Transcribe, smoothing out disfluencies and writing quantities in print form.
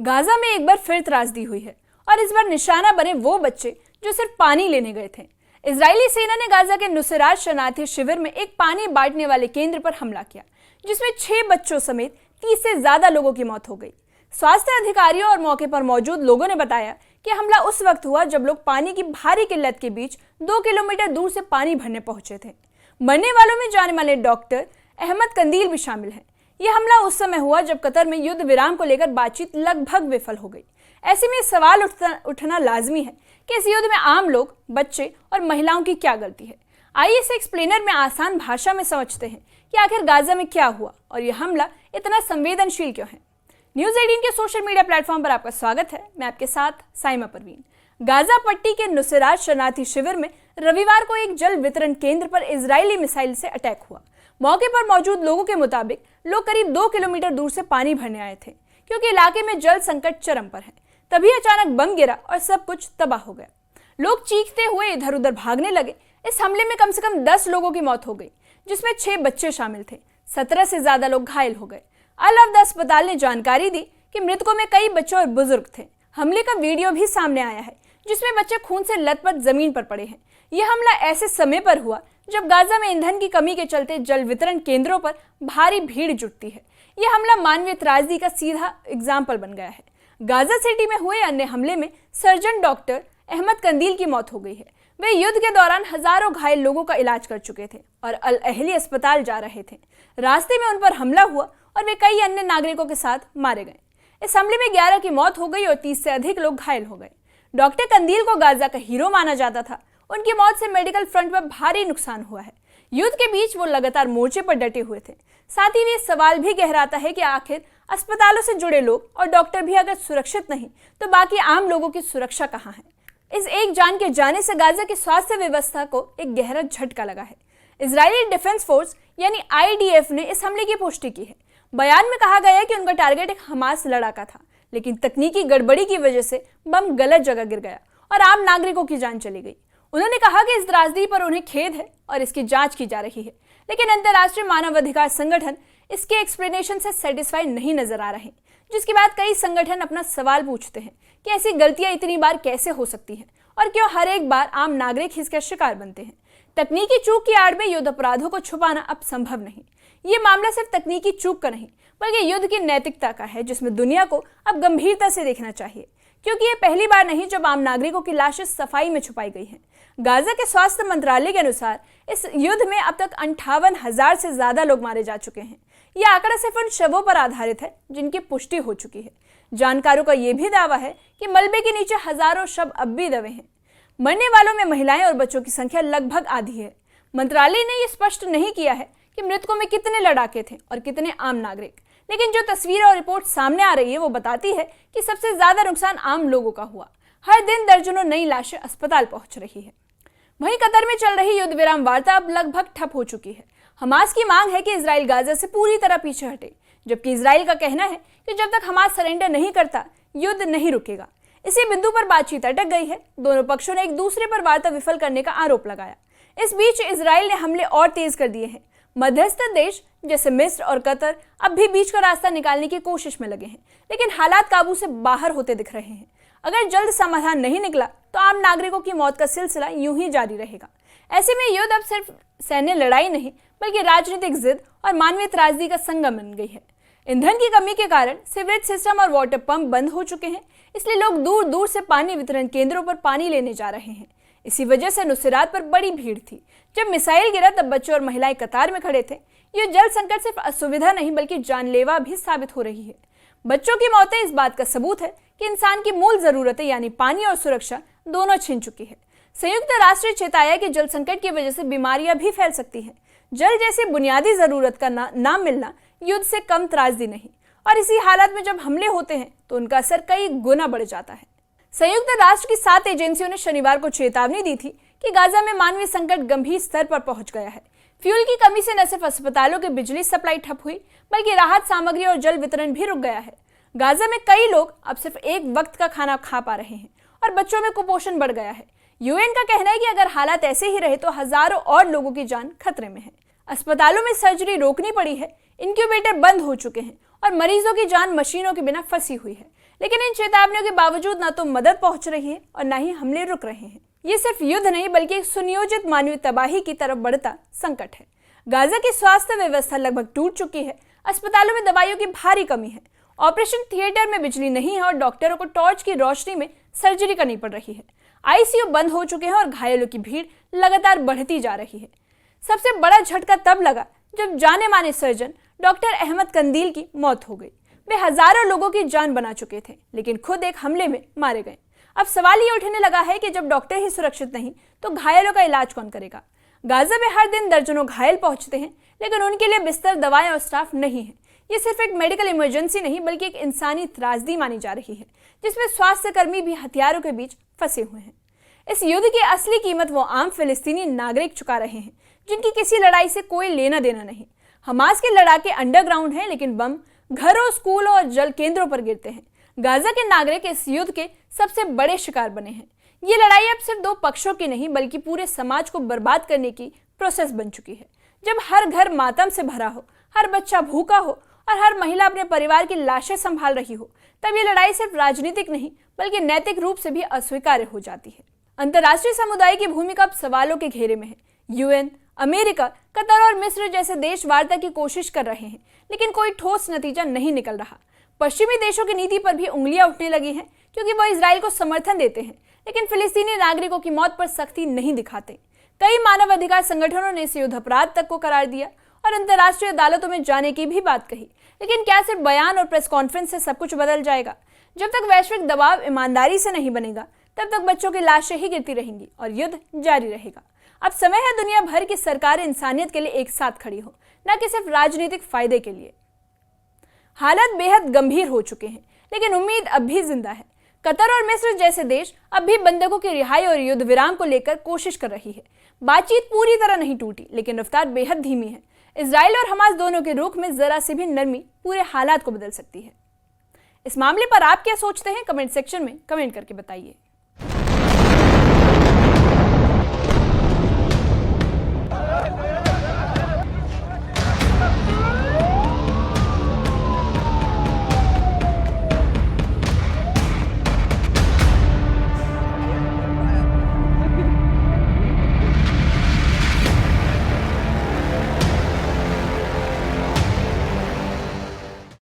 Gaza में एक बार फिर त्रासदी हुई है और इस बार निशाना बने वो बच्चे जो सिर्फ पानी लेने गए थे। इजरायली सेना ने गाजा के नुसैरात शरणार्थी शिविर में एक पानी बांटने वाले केंद्र पर हमला किया, जिसमें 6 बच्चों समेत 30 से ज्यादा लोगों की मौत हो गई। स्वास्थ्य अधिकारियों और मौके पर मौजूद लोगों ने बताया कि हमला उस वक्त हुआ जब लोग पानी की भारी किल्लत के बीच 2 किलोमीटर दूर से पानी भरने पहुंचे थे। मरने वालों में जाने माने डॉक्टर अहमद कंदील भी शामिल हैं। यह हमला उस समय हुआ जब कतर में युद्ध विराम को लेकर बातचीत लगभग विफल हो गई। ऐसे में सवाल उठना लाजमी है कि इस युद्ध में आम लोग, बच्चे और महिलाओं की क्या गलती है। आइए इसे एक्सप्लेनर में आसान भाषा में समझते हैं कि आखिर गाजा में क्या हुआ और यह हमला इतना संवेदनशील क्यों है। न्यूज़ 18 के सोशल मीडिया प्लेटफॉर्म पर आपका स्वागत है। मैं आपके साथ साइमा परवीन। गाजा पट्टी के नुसैरात शरणार्थी शिविर में रविवार को एक जल वितरण केंद्र पर इजरायली मिसाइल से अटैक हुआ। मौके पर मौजूद लोगों के मुताबिक लोग करीब 2 किलोमीटर दूर से पानी भरने आए थे, क्योंकि इलाके में जल संकट चरम पर है। तभी अचानक बम गिरा और सब कुछ तबाह हो गया। लोग चीखते हुए इधर उधर भागने लगे। इस हमले में कम से कम 10 लोगों की मौत हो गई, जिसमें 6 बच्चे शामिल थे। 17 से ज्यादा लोग घायल हो गए। अल अवद अस्पताल ने जानकारी दी कि मृतकों में कई बच्चे और बुजुर्ग थे। हमले का वीडियो भी सामने आया है, जिसमें बच्चे खून से लथपथ जमीन पर पड़े हैं। यह हमला ऐसे समय पर हुआ जब गाजा में ईंधन की कमी के चलते जल वितरण केंद्रों पर भारी भीड़ जुटती है। यह हमला मानवीय त्रासदी का सीधा एग्जाम्पल बन गया है। गाजा सिटी में हुए अन्य हमले में सर्जन डॉक्टर अहमद कंदील की मौत हो गई है। वे युद्ध के दौरान हजारों घायल लोगों का इलाज कर चुके थे और अल अहली अस्पताल जा रहे थे। रास्ते में उन पर हमला हुआ और वे कई अन्य नागरिकों के साथ मारे गए। इस हमले में 11 की मौत हो गई और 30 से अधिक लोग घायल हो गए। डॉक्टर कंदील को गाजा का हीरो माना जाता था। उनकी मौत से मेडिकल फ्रंट पर भारी नुकसान हुआ है। युद्ध के बीच वो लगातार मोर्चे पर डटे हुए थे। साथ ही ये सवाल भी गहराता है कि आखिर अस्पतालों से जुड़े लोग और डॉक्टर भी अगर सुरक्षित नहीं तो बाकी आम लोगों की सुरक्षा कहाँ है। इस एक जान के जाने से गाजा की स्वास्थ्य व्यवस्था को एक गहरा झटका लगा है। इजरायली डिफेंस फोर्स यानी IDF ने इस हमले की पुष्टि की है। बयान में कहा गया है कि उनका टारगेट एक हमास लड़ाका था, लेकिन तकनीकी गड़बड़ी की वजह से बम गलत जगह गिर गया और आम नागरिकों की जान चली गई। उन्होंने कहा कि इस त्रासदी पर उन्हें खेद है और इसकी जांच की जा रही है, लेकिन अंतर्राष्ट्रीय मानवाधिकार संगठन इसके एक्सप्लेनेशन से सेटिस्फाई नहीं नजर आ रहे, जिसके बाद कई संगठन अपना सवाल पूछते हैं कि ऐसी गलतियां इतनी बार कैसे हो सकती हैं और क्यों हर एक बार आम नागरिक ही इसका शिकार बनते हैं। तकनीकी चूक की आड़ में युद्ध अपराधों को छुपाना अब संभव नहीं। ये मामला सिर्फ तकनीकी चूक का नहीं, बल्कि युद्ध की नैतिकता का है, जिसमें दुनिया को अब गंभीरता से देखना चाहिए, क्योंकि ये पहली बार नहीं जब आम नागरिकों की लाशें सफाई में छुपाई गई हैं। गाजा के स्वास्थ्य मंत्रालय के अनुसार इस युद्ध में अब तक 58,000 से ज्यादा लोग मारे जा चुके हैं। यह आंकड़ा सिर्फ उन शवों पर आधारित है जिनकी पुष्टि हो चुकी है। जानकारों का यह भी दावा है कि मलबे के नीचे हजारों शव अब भी दबे हैं। मरने वालों में महिलाएं और बच्चों की संख्या लगभग आधी है। मंत्रालय ने यह स्पष्ट नहीं किया है कि मृतकों में कितने लड़ाके थे और कितने आम नागरिक, लेकिन जो तस्वीरें और रिपोर्ट सामने आ रही है वो बताती है कि सबसे ज्यादा नुकसान आम लोगों का हुआ। हर दिन दर्जनों नई लाशें अस्पताल पहुंच रही है। वहीं कतर में चल रही युद्ध विराम वार्ता अब लगभग ठप हो चुकी है। हमास की मांग है कि इजराइल गाजा से पूरी तरह पीछे हटे, जबकि इजराइल का कहना है कि जब तक हमास सरेंडर नहीं करता युद्ध नहीं रुकेगा। इसी बिंदु पर बातचीत अटक गई है। दोनों पक्षों ने एक दूसरे पर वार्ता विफल करने का आरोप लगाया। इस बीच इजराइल ने हमले और तेज कर दिए हैं। मध्यस्थ देश जैसे मिस्र और कतर अब भी बीच का रास्ता निकालने की कोशिश में लगे हैं, लेकिन हालात काबू से बाहर होते दिख रहे हैं। अगर जल्द समाधान नहीं निकला तो आम नागरिकों की मौत का सिलसिला यूं ही जारी रहेगा। ऐसे में युद्ध अब सिर्फ सैन्य लड़ाई नहीं, बल्कि राजनीतिक जिद और मानवीय त्रासदी का संगम बन गई है। ईंधन की कमी के कारण सीवरेज सिस्टम और वाटर पंप बंद हो चुके हैं, इसलिए लोग दूर दूर से पानी वितरण केंद्रों पर पानी लेने जा रहे हैं। इसी वजह से नुसैरात पर बड़ी भीड़ थी। जब मिसाइल गिरा तब बच्चे और महिलाएं कतार में खड़े थे। ये जल संकट सिर्फ असुविधा नहीं बल्कि जानलेवा भी साबित हो रही है। बच्चों की मौतें इस बात का सबूत है कि इंसान की मूल जरूरतें यानी पानी और सुरक्षा दोनों छिन चुकी है। संयुक्त राष्ट्र चेताया कि जल संकट की वजह से बीमारियां भी फैल सकती हैं। जल जैसी बुनियादी जरूरत का ना मिलना युद्ध से कम त्रासदी नहीं, और इसी हालात में जब हमले होते हैं तो उनका असर कई गुना बढ़ जाता है। संयुक्त राष्ट्र की 7 एजेंसियों ने शनिवार को चेतावनी दी थी कि गाजा में मानवीय संकट गंभीर स्तर पर पहुंच गया है। फ्यूल की कमी से न सिर्फ अस्पतालों की बिजली सप्लाई ठप हुई, बल्कि राहत सामग्री और जल वितरण भी रुक गया है। गाजा में कई लोग अब सिर्फ एक वक्त का खाना खा पा रहे हैं और बच्चों में कुपोषण बढ़ गया है। UN का कहना है कि अगर हालात ऐसे ही रहे तो हजारों और लोगों की जान खतरे में है। अस्पतालों में सर्जरी रोकनी पड़ी है, इंक्यूबेटर बंद हो चुके हैं और मरीजों की जान मशीनों के बिना फंसी हुई है। लेकिन इन चेतावनियों के बावजूद ना तो मदद पहुंच रही है और ना ही हमले रुक रहे हैं। ये सिर्फ युद्ध नहीं बल्कि एक सुनियोजित मानवीय तबाही की तरफ बढ़ता संकट है। गाजा की स्वास्थ्य व्यवस्था लगभग टूट चुकी है। अस्पतालों में दवाइयों की भारी कमी है, ऑपरेशन थिएटर में बिजली नहीं है और डॉक्टरों को टॉर्च की रोशनी में सर्जरी करनी पड़ रही है। आईसीयू बंद हो चुके हैं और घायलों की भीड़ लगातार बढ़ती जा रही है। सबसे बड़ा झटका तब लगा जब जाने माने सर्जन डॉक्टर अहमद कंदील की मौत हो गई। वे हजारों लोगों की जान बना चुके थे, लेकिन खुद एक हमले में मारे गए। अब सवाल ये उठने लगा है कि जब डॉक्टर ही सुरक्षित नहीं तो घायलों का इलाज कौन करेगा। गाजा में हर दिन दर्जनों घायल पहुंचते हैं, लेकिन उनके लिए बिस्तर, दवाएं और स्टाफ नहीं है। ये सिर्फ एक मेडिकल इमरजेंसी नहीं बल्कि एक इंसानी त्रासदी मानी जा रही है, जिसमें स्वास्थ्य कर्मी भी हथियारों के बीच फंसे हुए हैं। इस युद्ध की असली कीमत वो आम फिलिस्तीनी नागरिक चुका रहे हैं जिनकी किसी लड़ाई से कोई लेना देना नहीं। हमास के लड़ाके अंडरग्राउंड हैं, लेकिन बम घरों, स्कूलों और जल केंद्रों पर गिरते हैं। गाजा के नागरिक इस युद्ध के सबसे बड़े शिकार बने हैं। ये लड़ाई अब सिर्फ दो पक्षों की नहीं बल्कि पूरे समाज को बर्बाद करने की प्रोसेस बन चुकी है। जब हर घर मातम से भरा हो, हर बच्चा भूखा हो और हर महिला अपने परिवार की लाशें संभाल रही हो, तब ये लड़ाई सिर्फ राजनीतिक नहीं बल्कि नैतिक रूप से भी अस्वीकार्य हो जाती है। अंतर्राष्ट्रीय समुदाय की भूमिका अब सवालों के घेरे में है। यूएन, अमेरिका, कतर और मिस्र जैसे देश वार्ता की कोशिश कर रहे हैं, लेकिन कोई ठोस नतीजा नहीं निकल रहा। पश्चिमी देशों की नीति पर भी उंगलियां उठने लगी हैं, क्योंकि वो इजराइल को समर्थन देते हैं, लेकिन फिलिस्तीनी नागरिकों की मौत पर सख्ती नहीं दिखाते। कई मानवाधिकार संगठनों ने इसे युद्ध अपराध तक को करार दिया और अंतर्राष्ट्रीय अदालतों में जाने की भी बात कही। लेकिन क्या सिर्फ बयान और प्रेस कॉन्फ्रेंस से सब कुछ बदल जाएगा? जब तक वैश्विक दबाव ईमानदारी से नहीं बनेगा, तब तक बच्चों की लाशें ही गिरती रहेंगी और युद्ध जारी रहेगा। अब समय है दुनिया भर की सरकारें इंसानियत के लिए एक साथ खड़ी हो, न कि सिर्फ राजनीतिक फायदे के लिए। हालात बेहद गंभीर हो चुके हैं, लेकिन उम्मीद अब भी जिंदा है। कतर और मिस्र जैसे देश अब भी बंधकों की रिहाई और युद्ध विराम को लेकर कोशिश कर रही है। बातचीत पूरी तरह नहीं टूटी, लेकिन रफ्तार बेहद धीमी है। इजराइल और हमास दोनों के रुख में जरा सी भी नरमी पूरे हालात को बदल सकती है। इस मामले पर आप क्या सोचते हैं? कमेंट सेक्शन में कमेंट करके बताइए।